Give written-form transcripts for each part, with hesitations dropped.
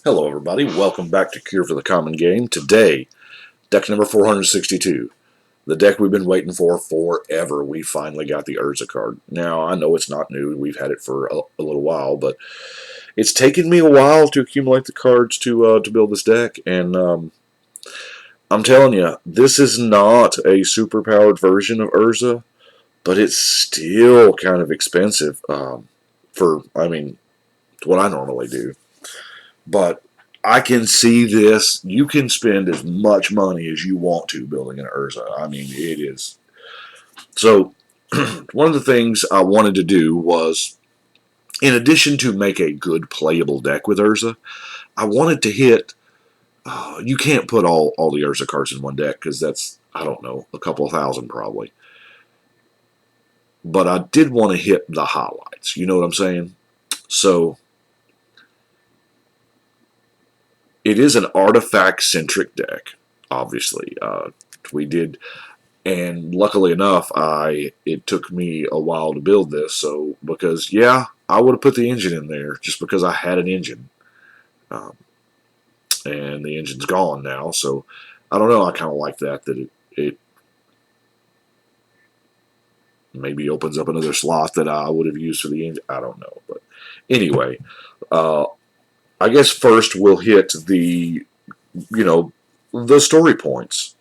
Hello everybody, welcome back to Cure for the Common Game. Today, deck number 462. The deck we've been waiting for forever. We finally got the Urza card. Now, I know it's not new, we've had it for a little while, but it's taken me a while to accumulate the cards to build this deck, and I'm telling you, this is not a super-powered version of Urza, but it's still kind of expensive what I normally do. But I can see this. You can spend as much money as you want to building an Urza. I mean, it is. So, one of the things I wanted to do was, in addition to make a good playable deck with Urza, I wanted to hit. You can't put all the Urza cards in one deck because that's, I don't know, a couple thousand probably. But I did want to hit the highlights. You know what I'm saying? So, it is an artifact-centric deck, obviously. We did, and luckily enough, it took me a while to build this. So because I would have put the engine in there just because I had an engine, and the engine's gone now. So I don't know. I kind of like that it maybe opens up another slot that I would have used for the engine. I don't know, but anyway. I guess first we'll hit the story points.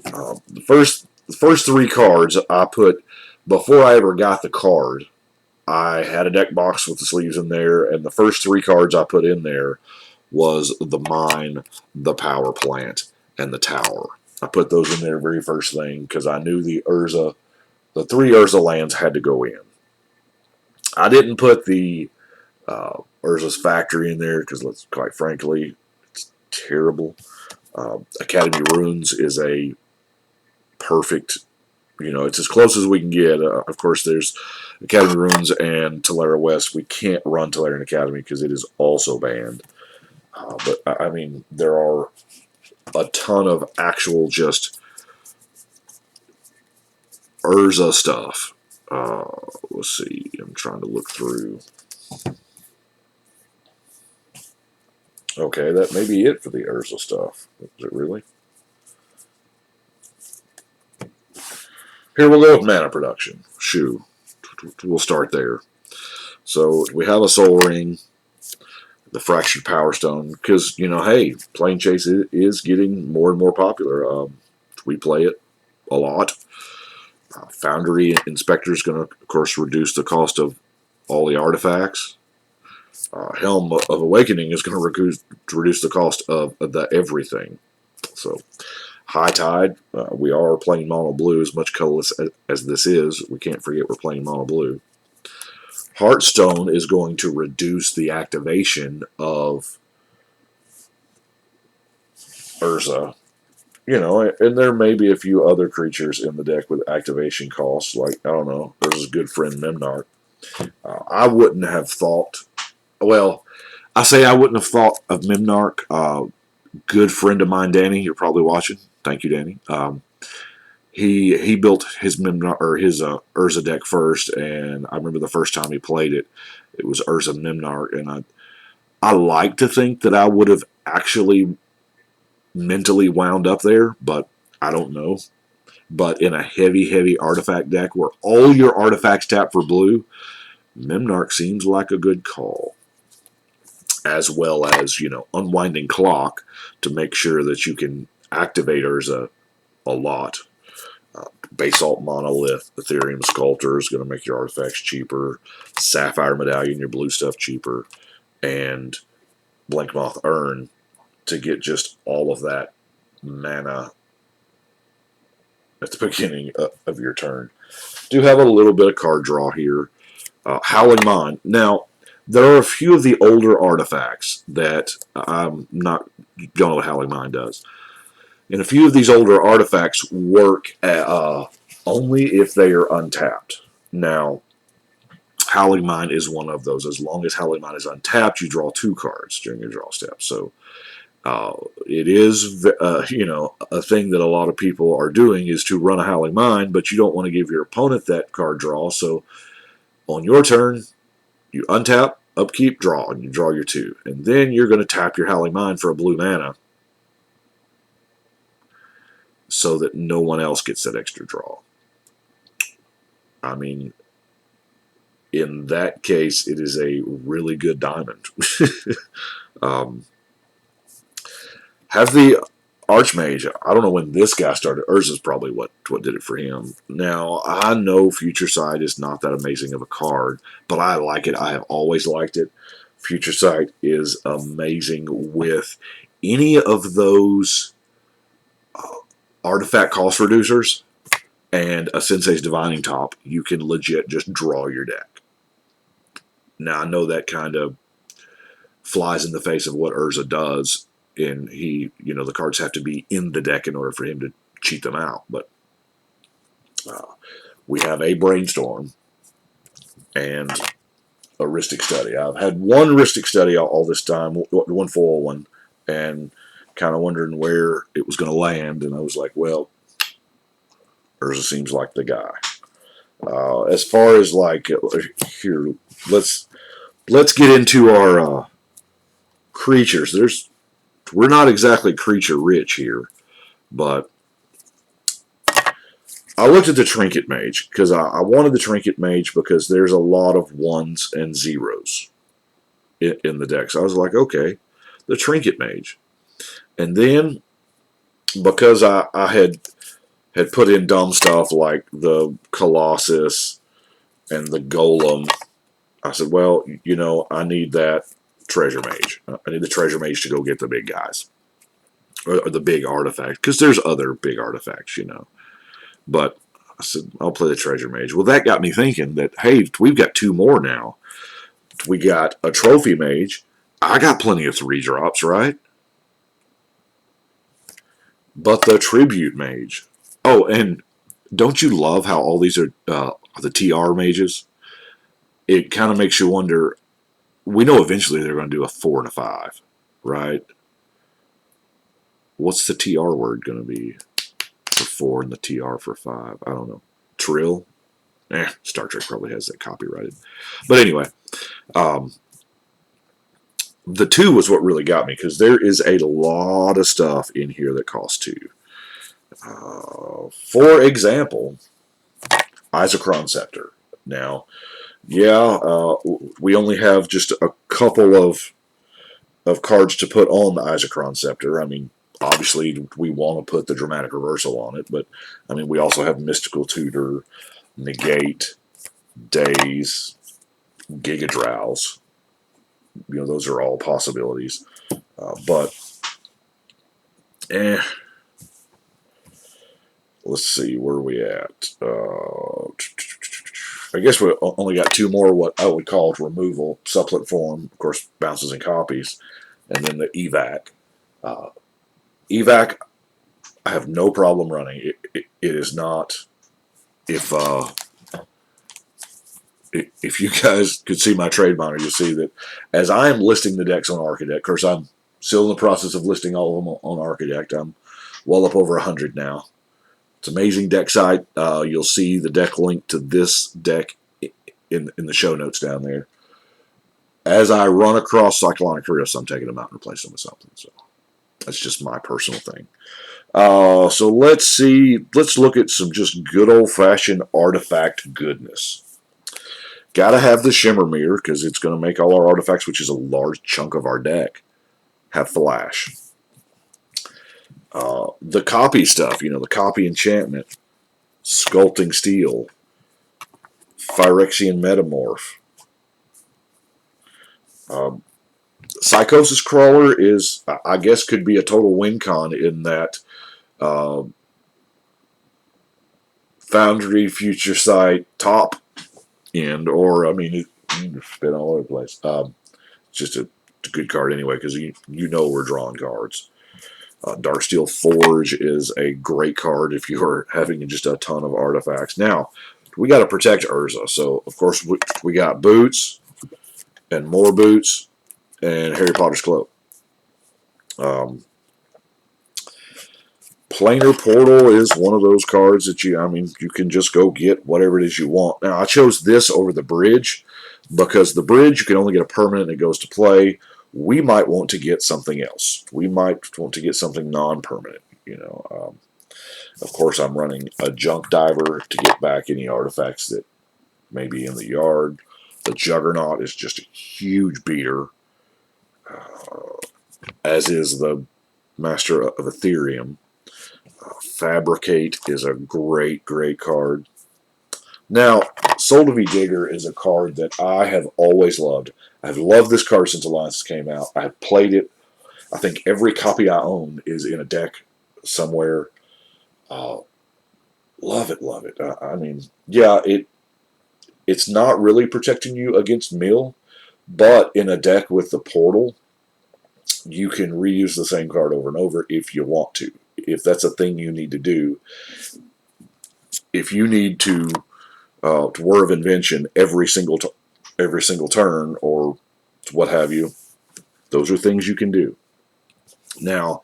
The first three cards I put before I ever got the card. I had a deck box with the sleeves in there, and the first three cards I put in there was the mine, the power plant, and the tower. I put those in there very first thing because I knew the three Urza lands had to go in. I didn't put the Urza's factory in there because, quite frankly, it's terrible. Academy Runes is a perfect, it's as close as we can get. Of course, there's Academy Runes and Talera West. We can't run Talera Academy because it is also banned. But, I mean, there are a ton of actual just Urza stuff. Let's see. I'm trying to look through. Okay, that may be it for the Urza stuff. Is it really? Here we'll go with mana production. Shoo. We'll start there. So we have a Soul Ring, the Fractured Power Stone, because, hey, Plane Chase is getting more and more popular. We play it a lot. Foundry Inspector is going to, of course, reduce the cost of all the artifacts. Helm of Awakening is going to reduce the cost of the everything. So, High Tide, we are playing mono blue, as much colorless as this is. We can't forget we're playing mono blue. Heartstone is going to reduce the activation of Urza. And there may be a few other creatures in the deck with activation costs, like, I don't know, Urza's good friend Memnarch. I wouldn't have thought. Well, I say I wouldn't have thought of Memnarch. Good friend of mine, Danny, you're probably watching. Thank you, Danny. He built his Memnarch or his Urza deck first, and I remember the first time he played it, it was Urza Memnarch, and I like to think that I would have actually mentally wound up there, but I don't know. But in a heavy artifact deck where all your artifacts tap for blue, Memnarch seems like a good call. As well as, Unwinding Clock to make sure that you can activate Urza a lot. Basalt Monolith, Ethereum Sculptor is going to make your artifacts cheaper. Sapphire Medallion, your blue stuff cheaper. And Blinkmoth Urn to get just all of that mana at the beginning of your turn. Do have a little bit of card draw here. Howling Mine. Now, there are a few of the older artifacts that I'm not, don't know what Howling Mine does. And a few of these older artifacts work only if they are untapped. Now, Howling Mine is one of those. As long as Howling Mine is untapped, you draw 2 cards during your draw step. So it is, a thing that a lot of people are doing is to run a Howling Mine, but you don't want to give your opponent that card draw. So on your turn, you untap, Upkeep, draw, and you draw your 2. And then you're going to tap your Howling Mine for a blue mana so that no one else gets that extra draw. I mean, in that case, it is a really good diamond. Have the Archmage. I don't know when this guy started. Urza's probably what did it for him. Now, I know Future Sight is not that amazing of a card, but I like it. I have always liked it. Future Sight is amazing with any of those artifact cost reducers and a Sensei's Divining Top. You can legit just draw your deck. Now, I know that kind of flies in the face of what Urza does, and the cards have to be in the deck in order for him to cheat them out. But we have a Brainstorm and a Rhystic Study. I've had one Rhystic Study all this time, one full one, and kind of wondering where it was going to land, and I was like, well, Urza seems like the guy. As far as like here, let's get into our creatures. We're not exactly creature rich here, but I looked at the Trinket Mage because I wanted the Trinket Mage because there's a lot of 1s and 0s in the deck. So I was like, okay, the Trinket Mage. And then because I had put in dumb stuff like the Colossus and the Golem, I said, well, I need that Treasure Mage. I need the Treasure Mage to go get the big guys. Or the big artifact. Because there's other big artifacts, But I said, I'll play the Treasure Mage. Well, that got me thinking that, hey, we've got 2 more now. We got a Trophy Mage. I got plenty of 3-drops, right? But the Tribute Mage. Oh, and don't you love how all these are the TR mages? It kind of makes you wonder. We know eventually they're going to do a 4 and a 5, right? What's the TR word going to be for 4 and the TR for 5? I don't know. Trill? Star Trek probably has that copyrighted. But anyway, the 2 was what really got me because there is a lot of stuff in here that costs 2. For example, Isochron Scepter. Now, yeah, we only have just a couple of cards to put on the Isochron Scepter. I mean, obviously, we want to put the Dramatic Reversal on it, but, I mean, we also have Mystical Tutor, Negate, Daze, Gigadrowse. Those are all possibilities. Let's see, where are we at? I guess we only got 2 more what I would call removal. Supplant Form, of course, bounces and copies. And then the Evac. Evac, I have no problem running. It is not... If you guys could see my trade monitor, you'll see that as I am listing the decks on Architect, of course, I'm still in the process of listing all of them on Architect. I'm well up over 100 now. It's an amazing deck site. You'll see the deck link to this deck in the show notes down there. As I run across Cyclonic Rios, I'm taking them out and replacing them with something. So that's just my personal thing. So let's see. Let's look at some just good old-fashioned artifact goodness. Got to have the Shimmer Mirror because it's going to make all our artifacts, which is a large chunk of our deck, have flash. The copy stuff, the copy enchantment, Sculpting Steel, Phyrexian Metamorph. Psychosis Crawler is, I guess, could be a total win con in that Foundry, Future Sight, top end, or, I mean, it's been all over the place. It's just a good card anyway, because you know we're drawing cards. Darksteel Forge is a great card if you're having just a ton of artifacts. Now, we got to protect Urza. So, of course, we got Boots and more Boots and Harry Potter's Cloak. Planar Portal is one of those cards that you can just go get whatever it is you want. Now, I chose this over the Bridge because the bridge, you can only get a permanent and it goes to play. We might want to get something else. We might want to get something non-permanent. Of course, I'm running a junk diver to get back any artifacts that may be in the yard. The Juggernaut is just a huge beater, as is the Master of Ethereum. Fabricate is a great, great card. Now, Soul to Be Digger is a card that I have always loved. I've loved this card since Alliances came out. I have played it. I think every copy I own is in a deck somewhere. Love it, love it. I mean, yeah, it's not really protecting you against mill, but in a deck with the portal, you can reuse the same card over and over if you want to. If that's a thing you need to do. If you need to Word of Invention every single turn or what have you, those are things you can do. Now,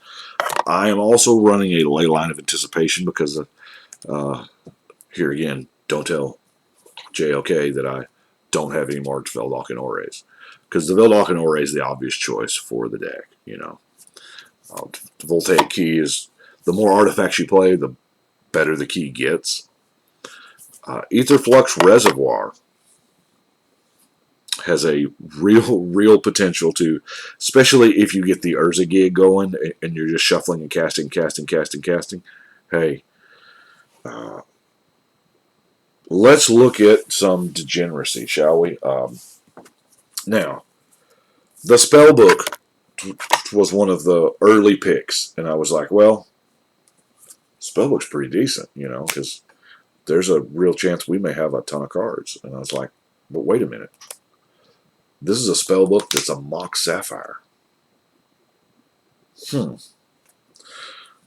I am also running a Ley Line of Anticipation because here again, don't tell JLK that I don't have any more Veldoc and Ores, because the Veldoc and Ore is the obvious choice for the deck. The Voltaic Key is, the more artifacts you play, the better the key gets. Aetherflux Reservoir has a real potential to, especially if you get the Urza gig going and you're just shuffling and casting. Hey, let's look at some degeneracy, shall we? Now, the Spellbook was one of the early picks, and I was like, well, Spellbook's pretty decent, because there's a real chance we may have a ton of cards. And I was like, but wait a minute. This is a Spellbook that's a Mox Sapphire.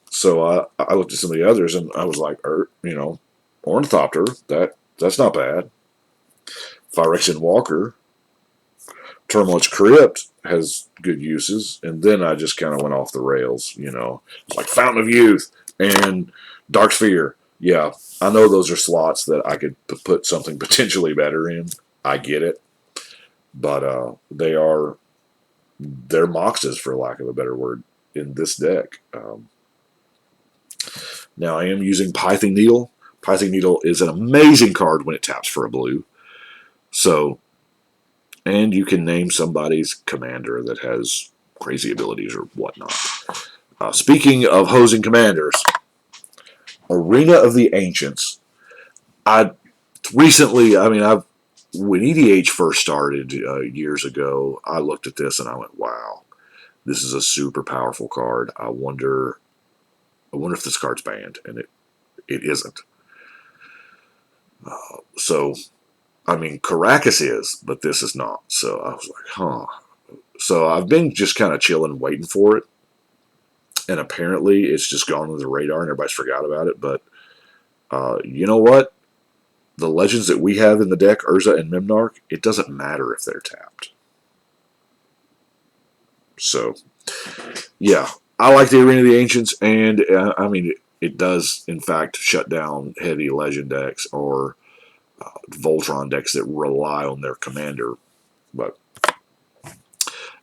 So I looked at some of the others, and I was like, Ornithopter, that's not bad. Phyrexian Walker. Terminus Crypt has good uses, and then I just kind of went off the rails, like Fountain of Youth and Dark Sphere. Yeah, I know those are slots that I could put something potentially better in. I get it, but they're moxes, for lack of a better word, in this deck. Now I am using Pithing Needle. Pithing Needle is an amazing card when it taps for a blue. So, and you can name somebody's commander that has crazy abilities or whatnot. Speaking of hosing commanders, Arena of the Ancients. When EDH first started years ago, I looked at this and I went, wow, this is a super powerful card. I wonder if this card's banned, and it isn't. Caracas is, but this is not. So I was like, huh. So I've been just kind of chilling, waiting for it. And apparently it's just gone under the radar and everybody's forgot about it. But you know what? The legends that we have in the deck, Urza and Memnarch, it doesn't matter if they're tapped. So, yeah. I like the Arena of the Ancients, and it does, in fact, shut down heavy legend decks or Voltron decks that rely on their commander. But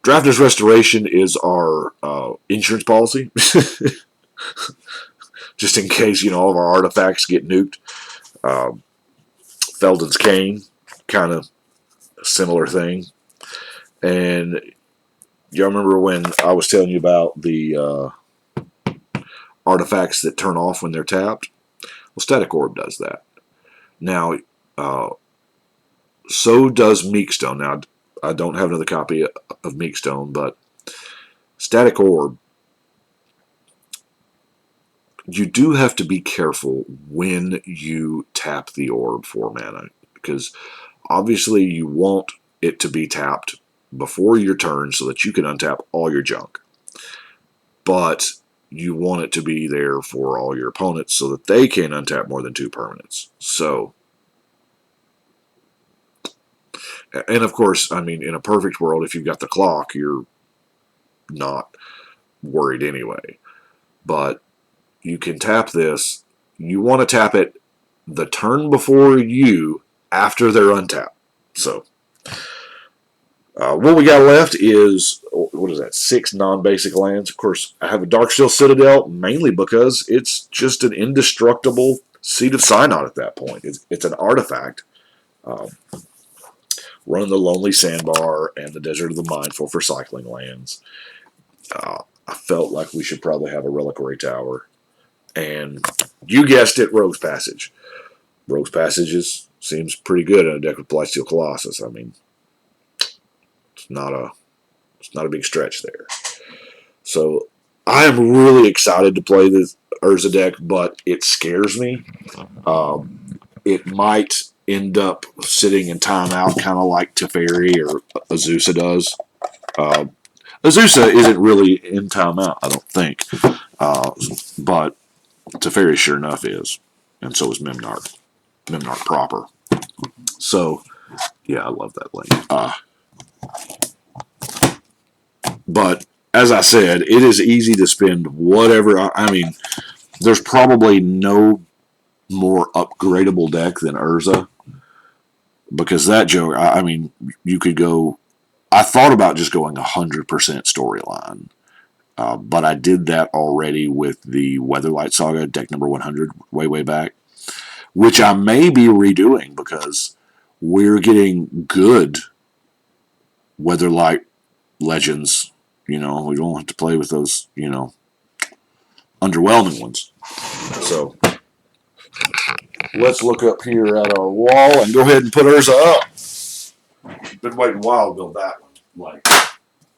Drafter's Restoration is our insurance policy. Just in case, all of our artifacts get nuked. Felden's Cane, kind of a similar thing. And y'all remember when I was telling you about the artifacts that turn off when they're tapped? Well, Static Orb does that. Now, so does Meekstone. Now, I don't have another copy of Meekstone, but Static Orb, you do have to be careful when you tap the orb for mana, because obviously you want it to be tapped before your turn so that you can untap all your junk. But you want it to be there for all your opponents so that they can untap more than 2 permanents. So, and of course, in a perfect world, if you've got the clock, you're not worried anyway. But you can tap this. You want to tap it the turn before you, after they're untapped. So, What we got left is, what is that, 6 non-basic lands. Of course, I have a Darksteel Citadel mainly because it's just an indestructible Seed of Synod at that point. It's an artifact. Um, Running the Lonely Sandbar and the Desert of the Mindful for cycling lands. I felt like we should probably have a Reliquary Tower. And you guessed it, Rogue's Passage. Rogue's Passages seems pretty good in a deck with Blightsteel Colossus. I mean, it's not a big stretch there. So I am really excited to play this Urza deck, but it scares me. It might end up sitting in timeout, kind of like Teferi or Azusa does. Azusa isn't really in timeout, I don't think, but Teferi sure enough is, and so is Memnarch proper. So, yeah, I love that lane. But as I said, it is easy to spend whatever. I mean, there's probably no more upgradable deck than Urza, because that joke. I mean, you could go. I thought about just going 100% storyline, but I did that already with the Weatherlight Saga deck number 100 way back, which I may be redoing because we're getting good Weatherlight Legends. You know, we don't have to play with those, underwhelming ones. So let's look up here at our wall and go ahead and put Urza up. Been waiting a while to build that one. Like,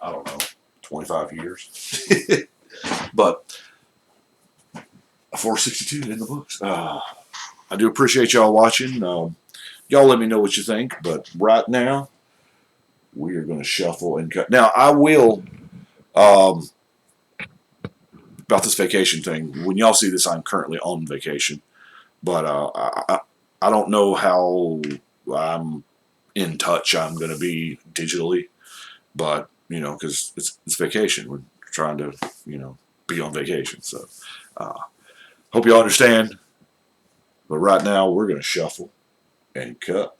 I don't know, 25 years. But 462 in the books. I do appreciate y'all watching. Y'all let me know what you think. But right now, we are going to shuffle and cut. Now, I will, about this vacation thing, when y'all see this, I'm currently on vacation. But I don't know how I'm in touch I'm going to be digitally. But, because it's vacation. We're trying to, be on vacation. So, hope you all understand. But right now, we're going to shuffle and cut.